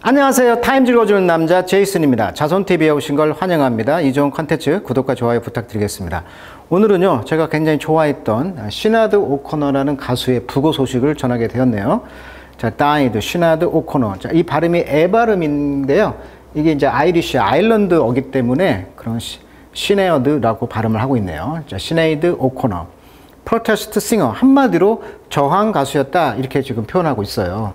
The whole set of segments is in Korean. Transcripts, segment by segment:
안녕하세요. 타임 읽어주는 남자 제이슨입니다. 자손TV에 오신 걸 환영합니다. 이 좋은 컨텐츠 구독과 좋아요 부탁드리겠습니다. 오늘은요, 제가 굉장히 좋아했던 시나드 오코너라는 가수의 부고 소식을 전하게 되었네요. 자, died, 시나드 오코너. 자, 이 발음이 애 발음인데요. 이게 이제 아이리쉬, 아일랜드어기 때문에 그런 시네어드라고 발음을 하고 있네요. 자, 시네이드 오코너. 프로테스트 싱어. 한마디로 저항 가수였다. 이렇게 지금 표현하고 있어요.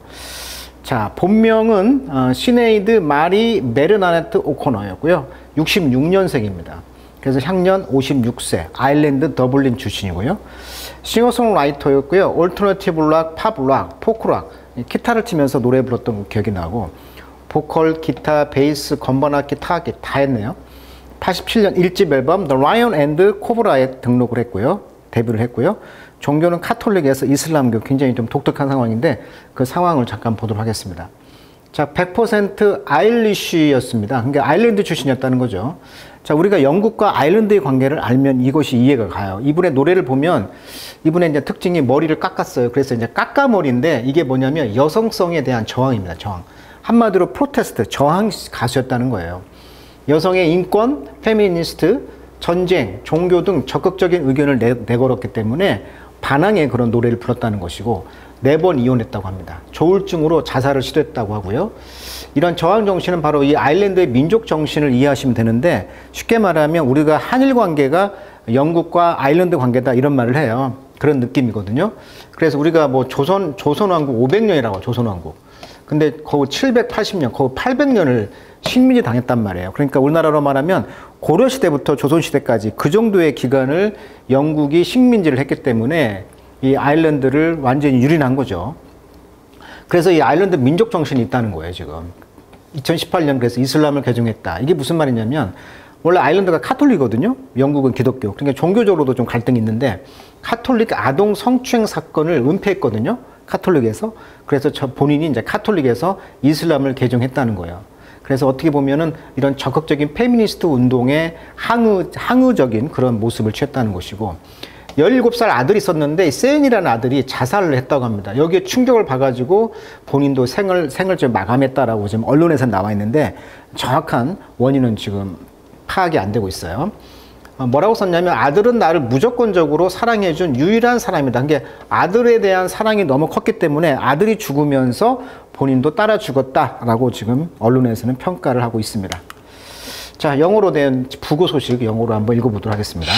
자, 본명은 시네이드 마리 메르나네트 오코너였고요. 66년생입니다. 그래서 향년 56세, 아일랜드 더블린 출신이고요. 싱어송라이터였고요. 올터너티브 락, 팝 락, 포크 락, 기타를 치면서 노래 불렀던 기억이 나고, 보컬, 기타, 베이스, 건반악기, 타악기 다 했네요. 87년 1집 앨범 The Lion and Cobra에 등록을 했고요. 데뷔를 했고요. 종교는 카톨릭에서 이슬람교, 굉장히 좀 독특한 상황인데 그 상황을 잠깐 보도록 하겠습니다. 자, 100% 아일리쉬였습니다. 그러니까 아일랜드 출신이었다는 거죠. 자, 우리가 영국과 아일랜드의 관계를 알면 이것이 이해가 가요. 이분의 노래를 보면 이분의 이제 특징이 머리를 깎았어요. 그래서 이제 깎아머리인데 이게 뭐냐면 여성성에 대한 저항입니다. 저항. 한마디로 프로테스트, 저항 가수였다는 거예요. 여성의 인권, 페미니스트, 전쟁, 종교 등 적극적인 의견을 내걸었기 때문에 반항의 그런 노래를 불렀다는 것이고 4번 이혼했다고 합니다. 조울증으로 자살을 시도했다고 하고요. 이런 저항 정신은 바로 이 아일랜드의 민족 정신을 이해하시면 되는데, 쉽게 말하면 우리가 한일 관계가 영국과 아일랜드 관계다 이런 말을 해요. 그런 느낌이거든요. 그래서 우리가 뭐 조선왕국 500년이라고 조선왕국. 근데 거의 780년, 거의 800년을 식민지 당했단 말이에요. 그러니까 우리나라로 말하면 고려시대부터 조선시대까지 그 정도의 기간을 영국이 식민지를 했기 때문에 이 아일랜드를 완전히 유린한 거죠. 그래서 이 아일랜드 민족 정신이 있다는 거예요, 지금. 2018년 그래서 이슬람을 개종했다. 이게 무슨 말이냐면, 원래 아일랜드가 카톨릭이거든요. 영국은 기독교. 그러니까 종교적으로도 좀 갈등이 있는데, 카톨릭 아동 성추행 사건을 은폐했거든요. 카톨릭에서. 그래서 본인이 이제 카톨릭에서 이슬람을 개종했다는 거예요. 그래서 어떻게 보면은 이런 적극적인 페미니스트 운동에 항의적인 그런 모습을 취했다는 것이고, 17살 아들이 있었는데 세인이라는 아들이 자살을 했다고 합니다. 여기에 충격을 봐가지고 본인도 생을 좀 마감했다라고 지금 언론에서 나와 있는데 정확한 원인은 지금 파악이 안 되고 있어요. 뭐라고 썼냐면, 아들은 나를 무조건적으로 사랑해준 유일한 사람이다. 그게 아들에 대한 사랑이 너무 컸기 때문에 아들이 죽으면서 본인도 따라 죽었다라고 지금 언론에서는 평가를 하고 있습니다. 자, 영어로 된 부고 소식 영어로 한번 읽어보도록 하겠습니다.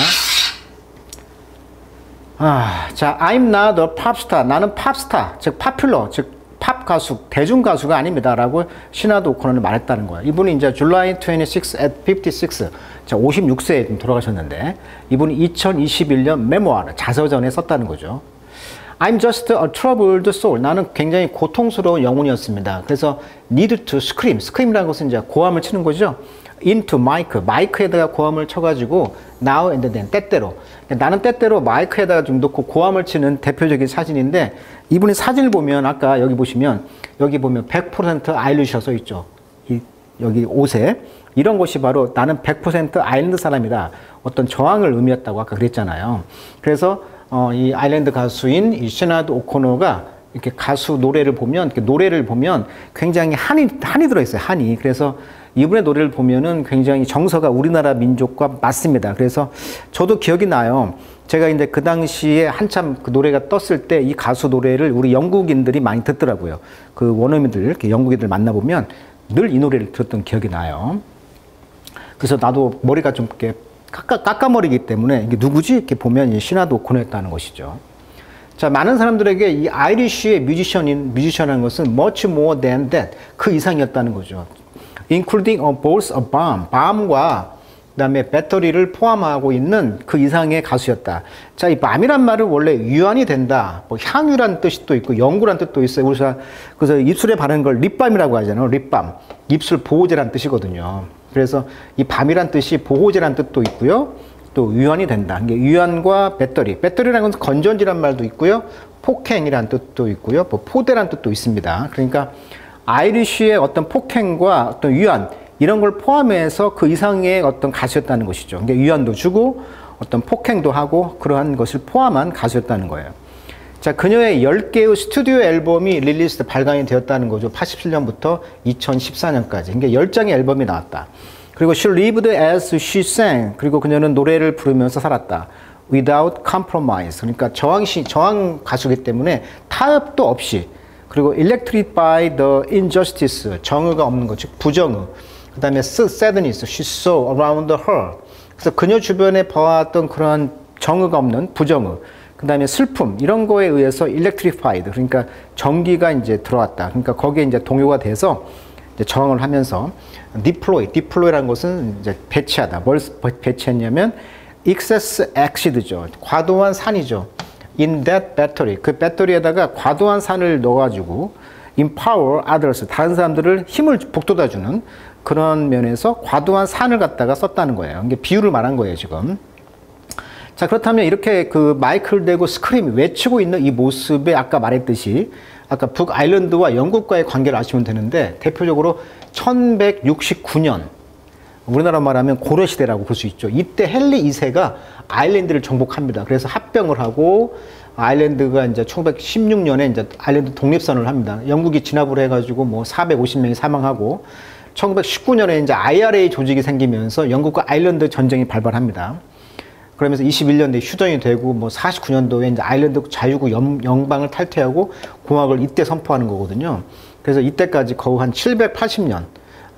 자, I'm not a pop star. 나는 팝스타, 즉 파퓰러, 즉 팝 가수, 대중 가수가 아닙니다. 라고 시나드 오코너는 말했다는 거예요. 이분이 이제 July 26 at 56. 자, 56세에 돌아가셨는데, 이분이 2021년 메모아를 자서전에 썼다는 거죠. I'm just a troubled soul. 나는 굉장히 고통스러운 영혼이었습니다. 그래서 need to scream. scream이라는 것은 이제 고함을 치는 거죠. into mic. 마이크에다가 고함을 쳐가지고 now and then. 때때로. 나는 때때로 마이크에다가 좀 놓고 고함을 치는 대표적인 사진인데, 이분의 사진을 보면 아까 여기 보시면 100% 아일리쉬가 써 있죠. 여기 옷에. 이런 것이 바로 나는 100% 아일랜드 사람이다. 어떤 저항을 의미했다고 아까 그랬잖아요. 그래서 이 아일랜드 가수인 이 시나드 오코너가 이렇게 가수 노래를 보면 굉장히 한이 들어있어요. 한이. 그래서 이분의 노래를 보면은 굉장히 정서가 우리나라 민족과 맞습니다. 그래서 저도 기억이 나요. 제가 이제 그 당시에 한참 그 노래가 떴을 때 이 가수 노래를 우리 영국인들이 많이 듣더라고요. 그 원어민들, 영국인들 만나보면 늘 이 노래를 들었던 기억이 나요. 그래서 나도 머리가 좀 이렇게 깎아머리기 때문에 이게 누구지? 이렇게 보면 이 시나드 오코너였다는 것이죠. 자, 많은 사람들에게 이 아이리쉬의 뮤지션이라는 것은 much more than that, 그 이상이었다는 거죠. including a both a bomb, bomb과 그다음에 배터리를 포함하고 있는 그 이상의 가수였다. 자, 이 밤이란 말은 원래 유한이 된다, 뭐 향유란 뜻이 또 있고 연구란 뜻도 있어요. 그래서 입술에 바르는 걸 립밤이라고 하잖아요. 립밤, 입술 보호제란 뜻이거든요. 그래서 이 밤이란 뜻이 보호제란 뜻도 있고요. 또 유한이 된다. 유한과 배터리라는 건 건전지란 말도 있고요. 폭행이란 뜻도 있고요. 뭐 포대란 뜻도 있습니다. 그러니까 아이리쉬의 어떤 폭행과 어떤 유한, 이런 걸 포함해서 그 이상의 어떤 가수였다는 것이죠. 그러니까 유한도 주고 어떤 폭행도 하고 그러한 것을 포함한 가수였다는 거예요. 자, 그녀의 10개의 스튜디오 앨범이 릴리스 발간이 되었다는 거죠. 87년부터 2014년까지. 그러니까 10장의 앨범이 나왔다. 그리고 she lived as she sang. 그리고 그녀는 노래를 부르면서 살았다. without compromise. 그러니까 저항 가수이기 때문에 타협도 없이. 그리고 electrified by the injustice. 정의가 없는 것, 즉 부정의. 그 다음에 sadness. she saw around her. 그래서 그녀 주변에 봐왔던 그런 정의가 없는 부정의. 그 다음에 슬픔, 이런 거에 의해서 electrified. 그러니까 전기가 이제 들어왔다. 그러니까 거기에 이제 동요가 돼서 이제 저항을 하면서 deploy라는 것은 이제 배치하다. 뭘 배치했냐면 excess acid죠. 과도한 산이죠. in that battery. 그 배터리에다가 과도한 산을 넣어가지고 empower others. 다른 사람들을 힘을 북돋아주는 그런 면에서 과도한 산을 갖다가 썼다는 거예요. 이게 비유를 말한 거예요, 지금. 자, 그렇다면 이렇게 그 마이크를 대고 스크림 외치고 있는 이 모습에 아까 말했듯이 아까 북아일랜드와 영국과의 관계를 아시면 되는데 대표적으로 1169년 우리나라 말하면 고려시대라고 볼 수 있죠. 이때 헨리 2세가 아일랜드를 정복합니다. 그래서 합병을 하고 아일랜드가 이제 1916년에 이제 아일랜드 독립선언을 합니다. 영국이 진압을 해가지고 뭐 450명이 사망하고 1919년에 이제 IRA 조직이 생기면서 영국과 아일랜드 전쟁이 발발합니다. 그러면서 21년 뒤에 휴전이 되고 뭐 49년도에 이제 아일랜드 자유국 영방을 탈퇴하고 공화국을 이때 선포하는 거거든요. 그래서 이때까지 거의 한 780년.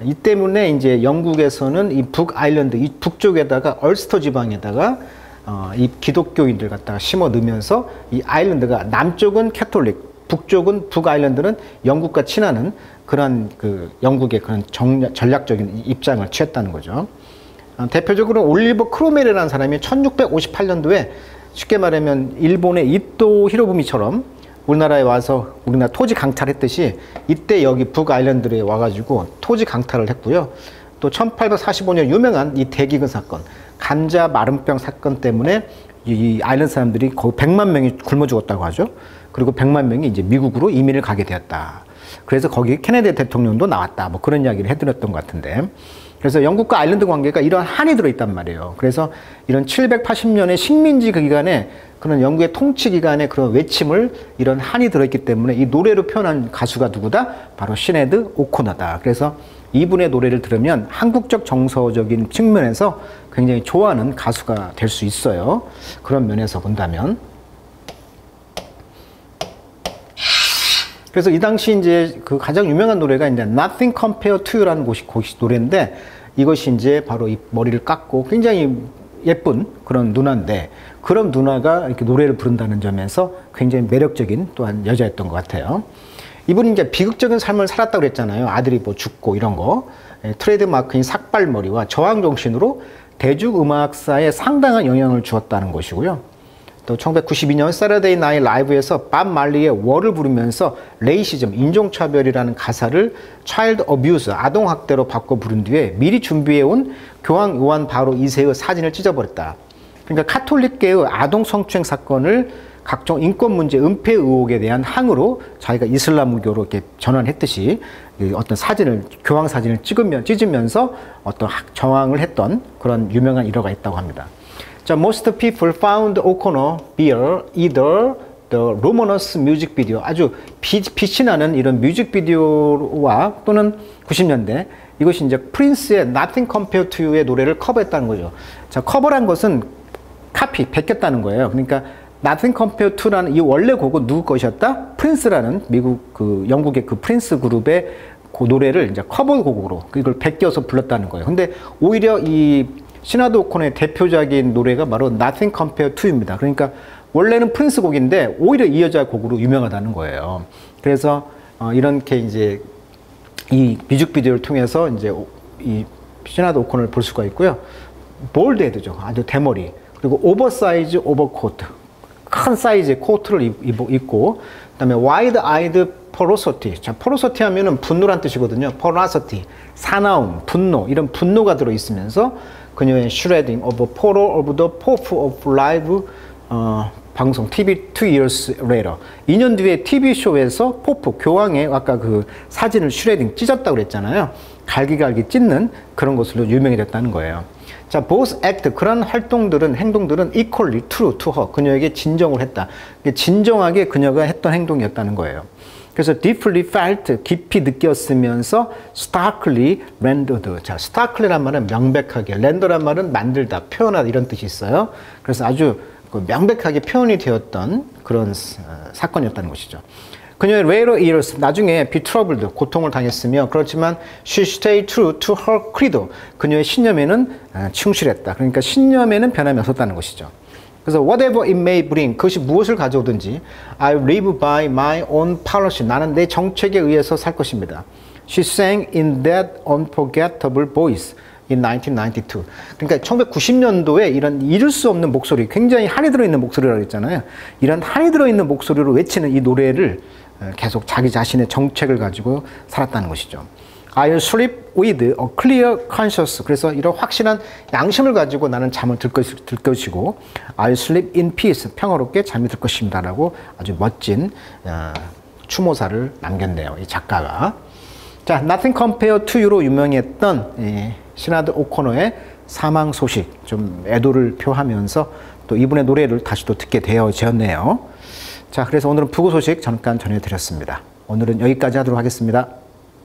이 때문에 이제 영국에서는 이 북아일랜드, 이 북쪽에다가 얼스터 지방에다가 이 기독교인들 갖다가 심어 넣으면서 이 아일랜드가 남쪽은 캐톨릭, 북쪽은 북아일랜드는 영국과 친하는 그런 그 영국의 그런 전략적인 입장을 취했다는 거죠. 대표적으로 올리버 크로멜이라는 사람이 1658년도에 쉽게 말하면 일본의 이토 히로부미처럼 우리나라에 와서 우리나라 토지 강탈했듯이 이때 여기 북아일랜드에 와가지고 토지 강탈을 했고요. 또 1845년 유명한 이 대기근 사건, 간자 마름병 사건 때문에 이 아일랜드 사람들이 거의 100만 명이 굶어 죽었다고 하죠. 그리고 100만 명이 이제 미국으로 이민을 가게 되었다. 그래서 거기 케네디 대통령도 나왔다. 뭐 그런 이야기를 해드렸던 것 같은데. 그래서 영국과 아일랜드 관계가 이런 한이 들어있단 말이에요. 그래서 이런 780년의 식민지 그 기간에 그런 영국의 통치 기간에 그런 외침을 이런 한이 들어있기 때문에 이 노래로 표현한 가수가 누구다? 바로 시네드 오코너다. 그래서 이분의 노래를 들으면 한국적 정서적인 측면에서 굉장히 좋아하는 가수가 될 수 있어요. 그런 면에서 본다면. 그래서 이 당시 이제 그 가장 유명한 노래가 이제 Nothing Compared to You라는 곳이 노래인데 이것이 이제 바로 이 머리를 깎고 굉장히 예쁜 그런 누나인데 그런 누나가 이렇게 노래를 부른다는 점에서 굉장히 매력적인 또한 여자였던 것 같아요. 이분이 이제 비극적인 삶을 살았다고 그랬잖아요. 아들이 뭐 죽고 이런 거. 트레이드 마크인 삭발머리와 저항 정신으로 대중음악사에 상당한 영향을 주었다는 것이고요. 또 1992년 세러데이 나잇 라이브에서 밥 말리의 월을 부르면서 레이시즘, 인종차별이라는 가사를 차일드 어뷰스, 아동학대로 바꿔 부른 뒤에 미리 준비해온 교황 요한 바로 2세의 사진을 찢어버렸다. 그러니까 카톨릭계의 아동 성추행 사건을 각종 인권 문제, 은폐 의혹에 대한 항으로 자기가 이슬람교로 이렇게 전환했듯이 어떤 사진을, 교황 사진을 찢으면서 어떤 저항을 했던 그런 유명한 일화가 있다고 합니다. 자, most people found O'Connor via either the luminous music video, 아주 빛이 나는 이런 뮤직비디오와 또는 90년대 이것이 이제 프린스의 Nothing Compared to You의 노래를 커버했다는 거죠. 자, 커버란 것은 카피, 베꼈다는 거예요. 그러니까 Nothing Compared to라는 이 원래 곡은 누구 것이었다? 프린스라는 미국 그 영국의 그 프린스 그룹의 그 노래를 이제 커버곡으로 이걸 베껴서 불렀다는 거예요. 근데 오히려 이 시나드 오코너의 대표적인 노래가 바로 Nothing Compared to입니다. 그러니까 원래는 프린스 곡인데 오히려 이 여자 곡으로 유명하다는 거예요. 그래서 이렇게 이제 이 뮤직비디오를 통해서 이제 이 시나드 오코너를 볼 수가 있고요. 볼드헤드죠. 아주 대머리. 그리고 오버사이즈 오버코트. 큰 사이즈의 코트를 입고 그다음에 와이드-아이드 포로소티. 자, 포로소티 하면은 분노란 뜻이거든요. 포라소티. 사나움, 분노. 이런 분노가 들어 있으면서 그녀의 shredding of photo of the Pope of Live 방송 TV 2 years later. 2년 뒤에 TV쇼에서 포프, 교황의 아까 그 사진을 슈레딩 찢었다고 그랬잖아요. 갈기갈기 찢는 그런 것으로 유명이 됐다는 거예요. 자, both act, 그런 활동들은, 행동들은 equally true to her. 그녀에게 진정을 했다. 진정하게 그녀가 했던 행동이었다는 거예요. 그래서 deeply felt, 깊이 느꼈으면서 starkly rendered. 자, starkly란 말은 명백하게, render란 말은 만들다, 표현하다 이런 뜻이 있어요. 그래서 아주 명백하게 표현이 되었던 그런 사건이었다는 것이죠. 그녀의 later years, 나중에 be troubled, 고통을 당했으며, 그렇지만 she stayed true to her credo. 그녀의 신념에는 충실했다. 그러니까 신념에는 변함이 없었다는 것이죠. 그래서 whatever it may bring, 그것이 무엇을 가져오든지 I live by my own policy. 나는 내 정책에 의해서 살 것입니다. She sang in that unforgettable voice in 1992. 그러니까 1990년도에 이런 잃을 수 없는 목소리, 굉장히 한이 들어있는 목소리라고 했잖아요. 이런 한이 들어있는 목소리로 외치는 이 노래를 계속 자기 자신의 정책을 가지고 살았다는 것이죠. I'll sleep with a clear conscience. 그래서 이런 확실한 양심을 가지고 나는 잠을 들 것이고 I'll sleep in peace. 평화롭게 잠이 들 것입니다. 라고 아주 멋진 추모사를 남겼네요. 이 작가가. 자, Nothing Compared to You로 유명했던 시나드 오코너의 사망 소식, 좀 애도를 표하면서 또 이분의 노래를 다시 또 듣게 되어졌네요. 자, 그래서 오늘은 부고 소식 잠깐 전해드렸습니다. 오늘은 여기까지 하도록 하겠습니다.